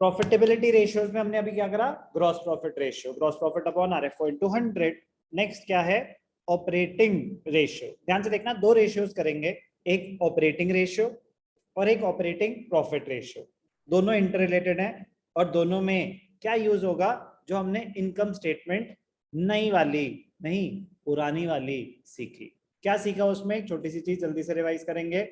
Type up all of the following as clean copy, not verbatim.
Profitability ratios में हमने अभी क्या करा, gross profit ratio, gross profit upon RFO into 100। Next क्या है, ऑपरेटिंग रेशियो। ध्यान से देखना, दो रेशियोज करेंगे, एक ऑपरेटिंग रेशियो और एक ऑपरेटिंग प्रॉफिट रेशियो। दोनों इंटर रिलेटेड हैं और दोनों में क्या यूज होगा, जो हमने इनकम स्टेटमेंट नई वाली नहीं पुरानी वाली सीखी। क्या सीखा उसमें, एक छोटी सी चीज जल्दी से रिवाइज करेंगे।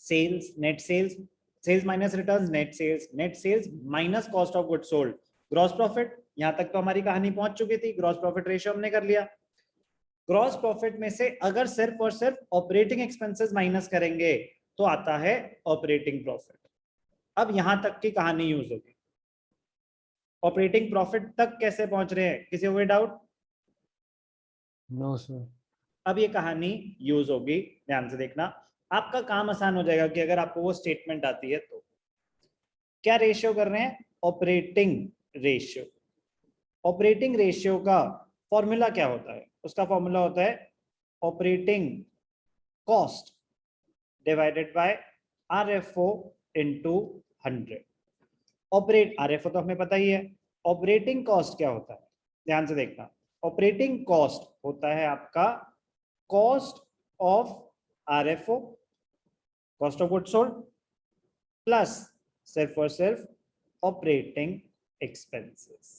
Sales, net sales, sales minus returns, net sales minus cost of goods sold, gross profit. यहां तक तो हमारी कहानी पहुंच चुकी थी, ग्रॉस प्रॉफिट रेशियो हमने कर लिया। ग्रॉस प्रॉफिट में से अगर सिर्फ और सिर्फ ऑपरेटिंग एक्सपेंसेस माइनस करेंगे तो आता है ऑपरेटिंग प्रॉफिट। अब यहां तक की कहानी यूज होगी। ऑपरेटिंग प्रॉफिट तक कैसे पहुंच रहे हैं, किसी को डाउट? No sir. अब ये कहानी यूज होगी, ध्यान से देखना, आपका काम आसान हो जाएगा कि अगर आपको वो स्टेटमेंट आती है तो। क्या रेशियो कर रहे हैं, ऑपरेटिंग रेशियो। ऑपरेटिंग रेशियो का फॉर्मूला क्या होता है, उसका फॉर्मूला होता है operating cost divided by RFO into 100। RFO तो हमें पता ही है। ऑपरेटिंग कॉस्ट क्या होता है, ध्यान से देखना, ऑपरेटिंग कॉस्ट होता है आपका cost of RFO, cost of goods sold, plus सिर्फ और सिर्फ ऑपरेटिंग एक्सपेंसेस।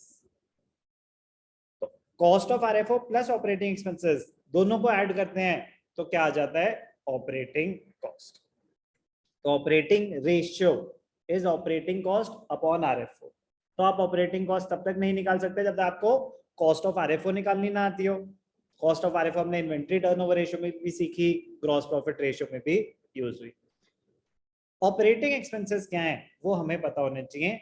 तो cost of RFO plus operating expenses दोनों को ऐड करते हैं तो क्या आ जाता है, ऑपरेटिंग कॉस्ट। तो operating ratio is operating cost upon RFO. तो आप ऑपरेटिंग कॉस्ट तब तक नहीं निकाल सकते जब तक आपको कॉस्ट ऑफ आरएफओ निकालनी ना आती हो। कॉस्ट ऑफ आरएफओ हमने इन्वेंट्री टर्नओवर रेशियो में भी सीखी, ग्रॉस प्रॉफिट रेशियो में भी यूज हुई। ऑपरेटिंग एक्सपेंसेस क्या है वो हमें पता होने चाहिए।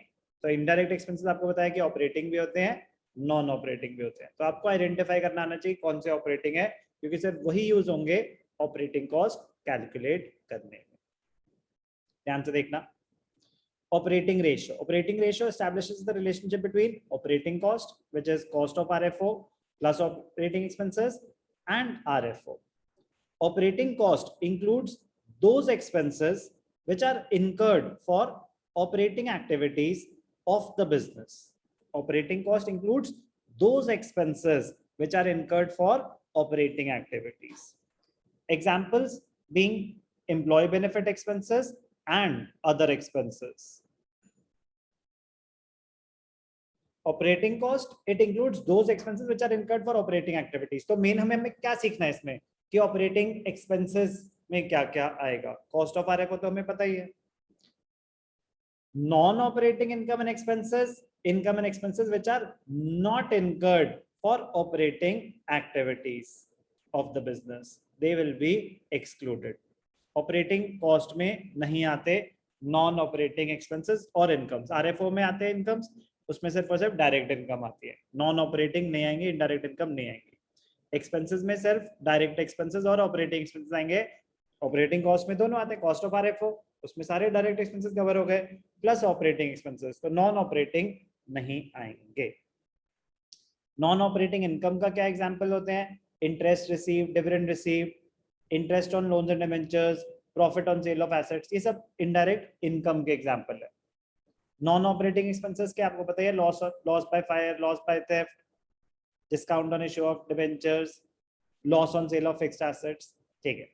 तो इनडायरेक्ट एक्सपेंसेस आपको बताया कि ऑपरेटिंग भी होते हैं, नॉन ऑपरेटिंग भी होते हैं। तो आपको आइडेंटिफाई करना आना चाहिए कौन से ऑपरेटिंग है, क्योंकि सिर्फ वही यूज होंगे ऑपरेटिंग कॉस्ट कैलकुलेट करने में। ध्यान से देखना, operating ratio establishes the relationship between operating cost, which is cost of RFO plus operating expenses, and RFO. Operating cost includes those expenses which are incurred for operating activities of the business. Operating cost includes those expenses which are incurred for operating activities. Examples being employee benefit expenses and other expenses. Operating cost, it includes those expenses which are incurred for operating activities. तो main हमें क्या सीखना है इसमें कि operating expenses में क्या क्या आएगा। कॉस्ट ऑफ आरएफओ तो हमें पता ही है। Non operating income and expenses which are not incurred for operating activities of the business, they will be excluded. Operating cost में नहीं आते नॉन ऑपरेटिंग एक्सपेंसेस और इनकम्स। आरएफओ में आते हैं इनकम्स, उसमें सिर्फ और सिर्फ डायरेक्ट इनकम आती है, नॉन ऑपरेटिंग नहीं आएंगे, इनडायरेक्ट इनकम नहीं आएंगी। एक्सपेंसेस में सिर्फ डायरेक्ट एक्सपेंसेस और ऑपरेटिंग एक्सपेंसेस आएंगे। ऑपरेटिंग कॉस्ट में दोनों आते हैं, कॉस्ट ऑफ आरएफओ उसमें सारे डायरेक्ट एक्सपेंसेस कवर हो गए प्लस ऑपरेटिंग एक्सपेंसेस, तो नॉन ऑपरेटिंग नहीं आएंगे। नॉन ऑपरेटिंग इनकम का क्या एग्जांपल होते हैं, interest receive, dividend receive, interest on loans and debentures, profit on sale of assets, ये सब इनडायरेक्ट इनकम के एग्जांपल है। नॉन ऑपरेटिंग एक्सपेंसेस के आपको पता है, loss by fire, loss by theft, discount on issue of debentures, loss on sale of fixed assets. ठीक है,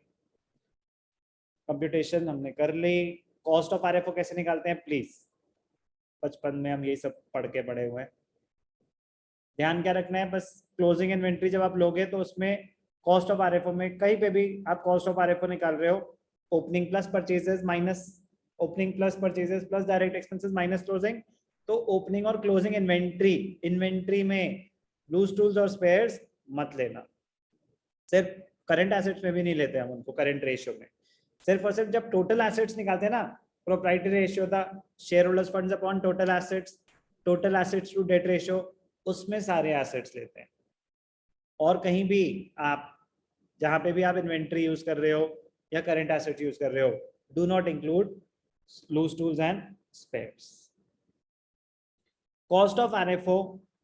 कंप्यूटेशन हमने कर ली। कॉस्ट ऑफ आरएफओ कैसे निकालते हैं, प्लीज बचपन में हम यही सब पढ़ के पढ़े हुए हैं। ध्यान क्या रखना है, बस क्लोजिंग इन्वेंट्री जब आप लोगे तो उसमें कॉस्ट ऑफ आरएफओ में कहीं पे भी आप कॉस्ट ऑफ आरएफओ निकाल रहे हो, opening plus purchases minus opening plus purchases plus direct expenses minus closing. तो ओपनिंग और क्लोजिंग इन्वेंट्री में लूज टूल्स और स्पेयर्स मत लेना। सिर्फ करंट एसेट्स में भी नहीं लेते हम उनको करंट रेशियो में, सिर्फ और सिर्फ जब टोटल एसेट्स निकालते हैं ना, प्रोप्राइटरी रेशियो था shareholders funds upon total assets to debt ratio, उसमें सारे एसेट्स लेते हैं। और कहीं भी आप जहां पे भी आप इन्वेंट्री यूज कर रहे हो या करंट एसेट यूज कर रहे हो, do not include loose tools and spares. Cost of RFO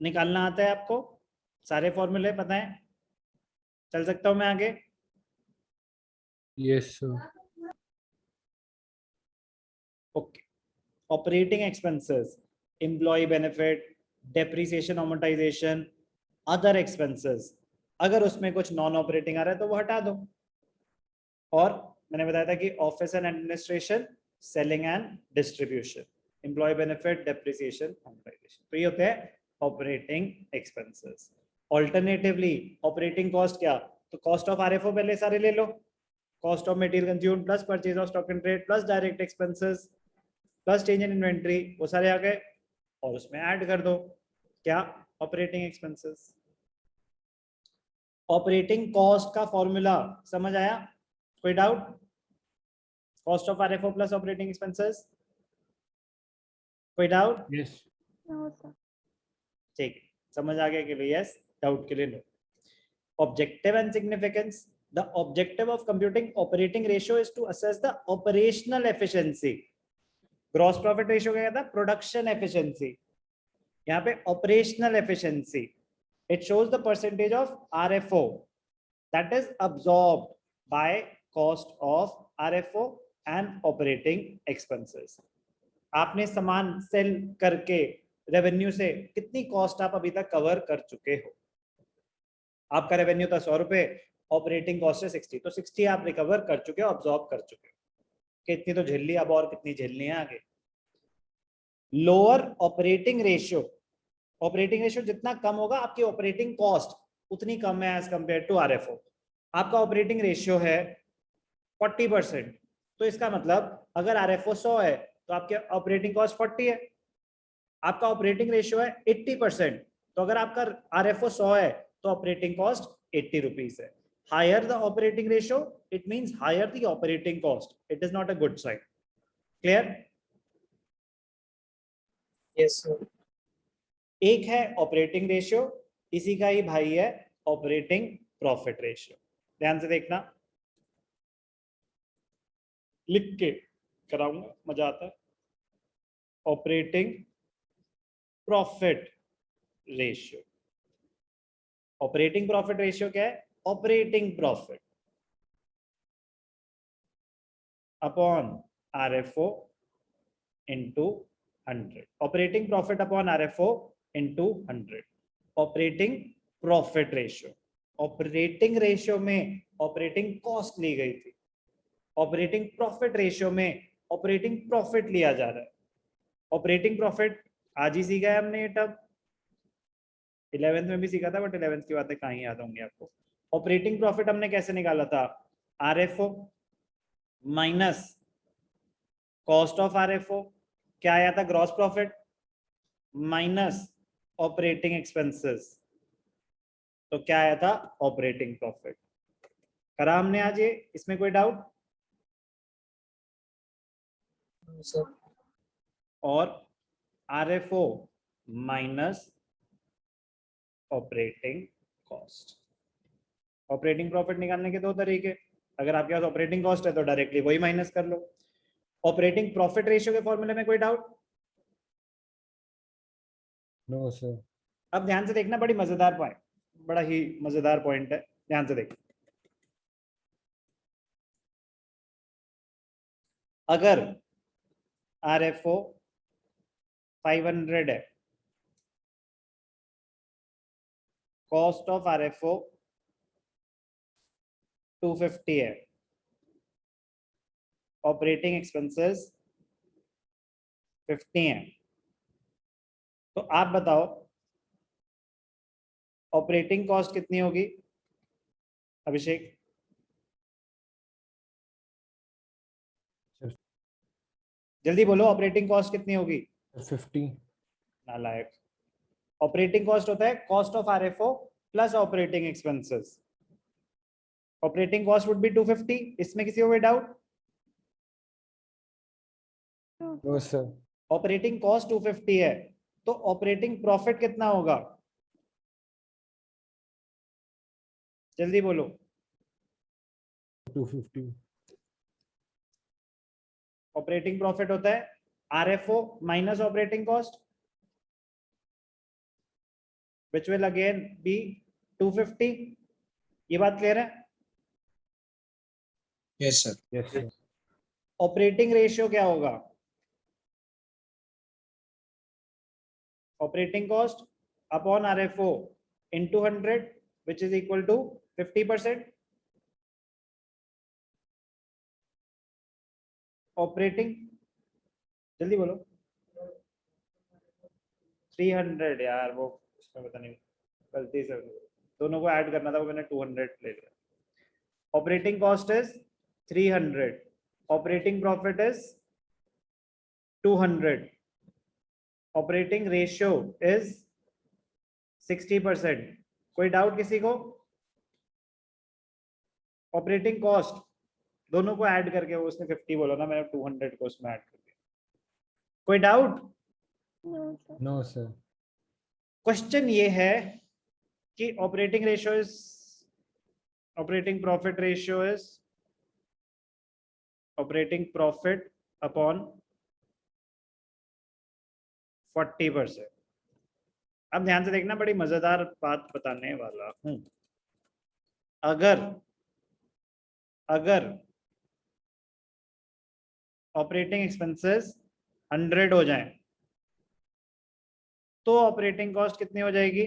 निकालना आता है आपको, सारे फॉर्मूले पता है, चल सकता हूं मैं आगे? Yes sir. Okay, operating expenses, employee benefit, depreciation, amortisation, other expenses, अगर उसमें कुछ नॉन ऑपरेटिंग आ रहा है तो वो हटा दो। और मैंने बताया था कि office and administration, selling and distribution, employee benefit, depreciation, amortisation, तो ये होते हैं operating expenses. Alternatively operating cost क्या, तो कॉस्ट ऑफ आरएफओ पहले सारे ले लो, cost of material consumed plus purchase of stock and trade plus direct expenses plus change in inventory, वो सारे आ गए, और उसमें ऐड कर दो क्या, ऑपरेटिंग एक्सपेंसेस। ऑपरेटिंग कॉस्ट का फॉर्मूला समझ आया, कोई doubt? Cost of RFO plus operating expenses, कोई डाउट? Yes. ठीक, समझ आ गया कि लिए यस, डाउट के लिए no. Objective and significance, the objective of computing operating ratio is to assess the operational efficiency. Gross profit ratio क्या कहता है, प्रोडक्शन एफिशिएंसी, यहाँ पे operational efficiency, it shows the percentage of RFO that is absorbed by cost of RFO and operating expenses. आपने सामान cell करके revenue से कितनी कॉस्ट आप अभी तक कवर कर चुके हो, आपका रेवेन्यू था 100 रुपए, ऑपरेटिंग कॉस्ट है 60, तो 60 आप रिकवर कर चुके हो, ऑब्जॉर्ब कर चुके हो, कितनी तो झेल ली, अब और कितनी झेलनी है आगे। Lower operating ratio, operating ratio जितना कम होगा आपकी ऑपरेटिंग कॉस्ट उतनी कम है एज कंपेयर टू आरएफओ। आपका ऑपरेटिंग रेशियो है 40%, तो इसका मतलब अगर आरएफओ 100 है तो आपके ऑपरेटिंग कॉस्ट 40 है। आपका ऑपरेटिंग रेशियो है 80%, तो अगर आपका आरएफओ 100 है तो ऑपरेटिंग कॉस्ट 80 रुपीज है। Higher the operating ratio it means higher the operating cost, it is not a good sign. Clear? Yes sir. एक है ऑपरेटिंग रेशियो, इसी का ही भाई है ऑपरेटिंग प्रॉफिट रेशियो। ध्यान से देखना, लिख के कराऊंगा, मजा आता है। Operating profit ratio, operating profit ratio क्या है, operating profit upon RFO into 100, operating profit upon RFO into 100, operating profit ratio. Operating ratio में ऑपरेटिंग कॉस्ट ली गई थी, ऑपरेटिंग प्रॉफिट रेशियो में ऑपरेटिंग प्रॉफिट लिया जा रहा है। ऑपरेटिंग प्रॉफिट आज ही सीखा है हमने, ये टर्म 11th में भी सीखा था, बट 11th की बातें कहाँ ही याद होंगी आपको। ऑपरेटिंग प्रॉफिट हमने कैसे निकाला था, RFO minus cost of RFO, क्या आया था, gross profit minus operating expenses, तो क्या आया था, ऑपरेटिंग प्रॉफिट। करा हमने आज ये, इसमें कोई डाउट? सर और RFO minus operating cost. Operating profit निकालने के दो तरीके, अगर आपके पास ऑपरेटिंग कॉस्ट है तो डायरेक्टली वही माइनस कर लो। ऑपरेटिंग प्रॉफिट रेशियो के फॉर्मूले में कोई डाउट? No, sir. अब ध्यान से देखना, बड़ी मजेदार पॉइंट, बड़ा ही मजेदार पॉइंट है, ध्यान से देख। अगर आरएफओ 500 है, कॉस्ट ऑफ आरएफओ 250 है, ऑपरेटिंग एक्सपेंसेस 50 है, तो आप बताओ ऑपरेटिंग कॉस्ट कितनी होगी अभिषेक? जल्दी बोलो, ऑपरेटिंग कॉस्ट कितनी होगी? 50. नालायक, ऑपरेटिंग कॉस्ट होता है cost of RFO plus operating expenses. Operating cost would be 250, इसमें किसी को कोई doubt? No, sir. Operating cost 250 है, तो ऑपरेटिंग प्रॉफिट कितना होगा, जल्दी बोलो। 250. ऑपरेटिंग प्रॉफिट होता है RFO minus operating cost, which will again be 250। ये बात क्लियर है? Yes sir. Yes, sir. Operating ratio क्या होगा, operating cost upon RFO into 100 which is equal to 50%. Operating जल्दी बोलो 300 यार, वो उसमें पता नहीं गलती से दोनों को ऐड करना था, वो मैंने 200 ले लिया. Operating cost is 300, operating profit is 200, operating ratio is 60%. कोई डाउट किसी को? ऑपरेटिंग कॉस्ट दोनों को ऐड करके, वो उसने 50 बोला ना, मैंने 200 को उसमें ऐड कर दिया. कोई डाउट? No, sir. क्वेश्चन ये है कि operating ratio is, operating profit ratio is operating profit upon 40%. अब ध्यान से देखना, बड़ी मजेदार बात बताने वाला हूं. अगर ऑपरेटिंग एक्सपेंसेस 100 हो जाएं तो ऑपरेटिंग कॉस्ट कितनी हो जाएगी?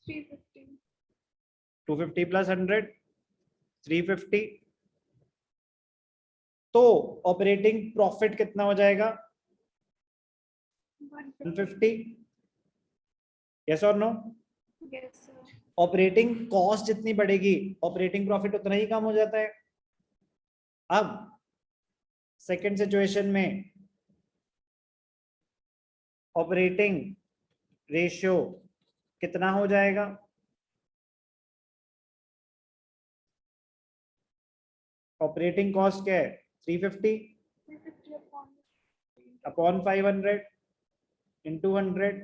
350. 250 प्लस 100 350. तो ऑपरेटिंग प्रॉफिट कितना हो जाएगा? 150. Yes or no? Yes, sir. Operating cost जितनी बढ़ेगी ऑपरेटिंग प्रॉफिट उतना ही कम हो जाता है. अब सेकंड सिचुएशन में ऑपरेटिंग रेशियो कितना हो जाएगा? ऑपरेटिंग कॉस्ट क्या है? 350 350 upon 500 into 100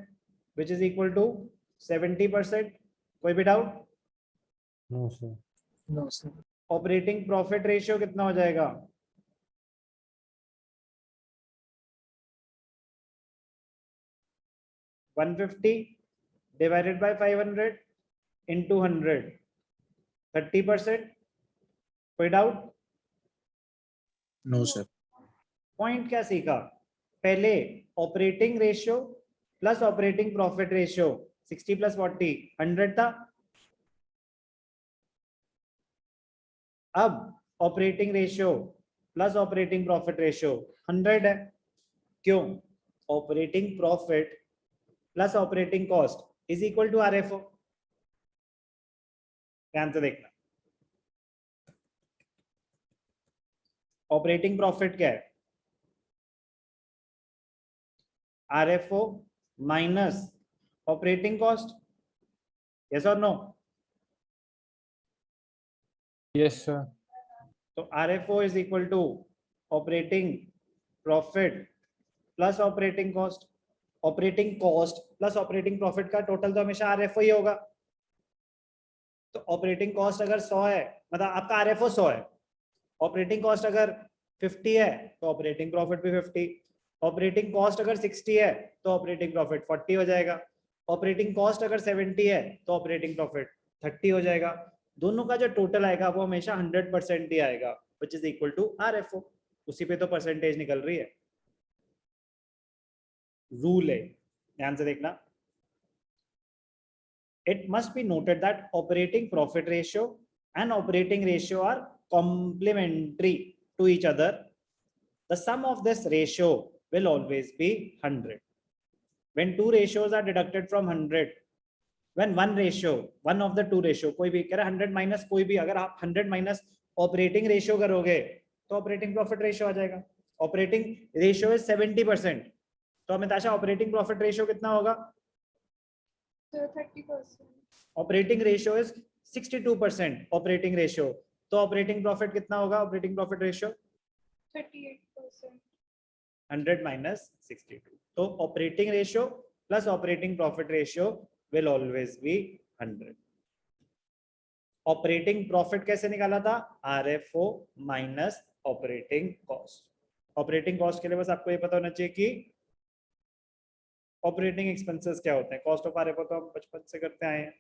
which is equal to 70%. कोई भी doubt? No, sir. No, sir. Operating profit ratio कितना हो जाएगा? $150 divided by 500 into 100, 30%. कोई डाउट? No, sir. पॉइंट क्या सीखा? पहले operating ratio plus operating profit ratio 60 plus 40 100 था. अब operating ratio plus operating profit ratio 100 है. क्यों? Operating profit plus operating cost is equal to RFO. ध्यान से देखना, ऑपरेटिंग प्रॉफिट क्या है? RFO minus operating cost. Yes or no? Yes, sir. तो RFO is equal to operating profit plus operating cost. Operating cost plus operating profit का total तो हमेशा RFO ही होगा. तो ऑपरेटिंग कॉस्ट अगर 100 है, मतलब आपका RFO 100 है, ऑपरेटिंग कॉस्ट अगर 50 है तो ऑपरेटिंग प्रॉफिट भी 50. ऑपरेटिंग कॉस्ट अगर 60 है तो ऑपरेटिंग प्रॉफिट 40 हो जाएगा. ऑपरेटिंग कॉस्ट अगर 70 है तो ऑपरेटिंग प्रॉफिट 30 हो जाएगा. दोनों का जो टोटल आएगा वो हमेशा 100% ही आएगा, which is equal to RFO. उसी पे तो परसेंटेज निकल रही है. रूल है, ध्यान से देखना. It must be noted that operating profit ratio and operating ratio are complementary to each other. The sum of this ratio will always be 100. When two ratios are deducted from 100, when one ratio, one of the two ratio, कोई भी कह रहा 100 minus कोई भी, अगर आप 100 minus operating ratio करोगे तो ऑपरेटिंग प्रॉफिट रेशियो आ जाएगा. ऑपरेटिंग रेशियो इज 70%, तो अमिताशा ऑपरेटिंग प्रॉफिट रेशियो कितना होगा? So 30%. Operating ratio is 62% operating ratio, तो ऑपरेटिंग प्रॉफिट कितना होगा? Operating profit ratio 38%. 100 माइनस 62. तो operating ratio plus operating profit ratio will always be 100. Operating profit कैसे निकाला था? RFO minus operating cost. Operating cost के लिए बस आपको ये पता होना चाहिए कि ऑपरेटिंग एक्सपेंसेस क्या होते हैं. कॉस्ट ऑफ RFO तो हम बचपन से करते आए हैं.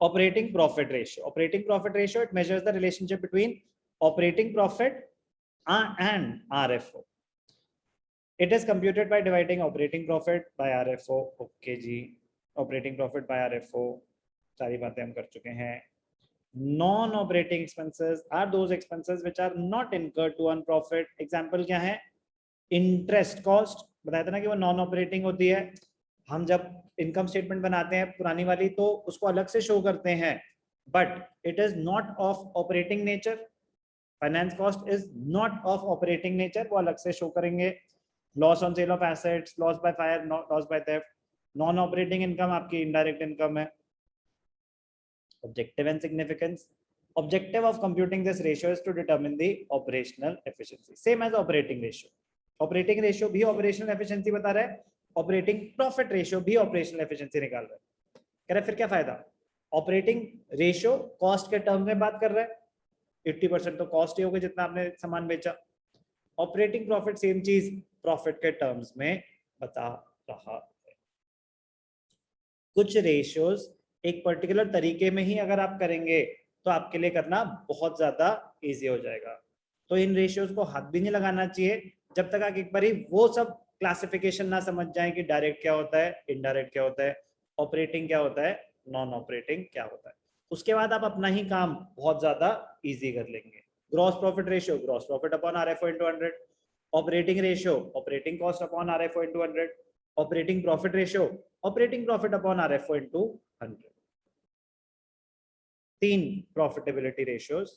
Operating profit ratio, operating profit ratio, it measures the relationship between operating profit and RFO. It is computed by dividing operating profit by RFO. Okay जी, ऑपरेटिंग प्रॉफिट बाय आरएफओ सारी बातें हम कर चुके हैं। Non operating expenses are those expenses which are not incurred to earn profit. Example क्या है? Interest cost बताया था ना कि वो नॉन ऑपरेटिंग होती है। हम जब इनकम स्टेटमेंट बनाते हैं पुरानी वाली तो उसको अलग से शो करते हैं, but it is not of operating nature. Finance cost is not of operating nature, वो अलग से शो करेंगे। Loss on sale of assets, loss by fire, loss by theft, non operating income आपकी इनडायरेक्ट इनकम है। Objective and significance. Objective of computing this ratio is to determine the operational efficiency, same as operating ratio. Operating ratio भी operational efficiency बता रहा है, operating profit ratio भी operational efficiency निकाल रहा है। कह रहा है फिर क्या फायदा? Operating ratio cost के टर्म में बात कर रहा है, 80% तो कॉस्ट ही होगा जितना आपने सामान बेचा। ऑपरेटिंग प्रॉफिट सेम चीज प्रॉफिट के टर्म्स में बता रहा है। कुछ रेशियोज एक पर्टिकुलर तरीके में ही अगर आप करेंगे तो आपके लिए करना बहुत ज्यादा इजी हो जाएगा। तो इन रेशियोज को हाथ भी नहीं लगाना चाहिए जब तक आप एक बार वो सब क्लासिफिकेशन ना समझ जाएं कि डायरेक्ट क्या होता है, इनडायरेक्ट क्या होता है, ऑपरेटिंग क्या होता है, नॉन ऑपरेटिंग क्या होता है। उसके बाद आप अपना ही काम बहुत ज्यादा इजी कर लेंगे। Gross profit ratio, gross profit upon RFO into 100। Operating ratio, operating cost upon RFO into 100। Operating profit ratio, operating profit upon RFO into 100। 3 profitability ratios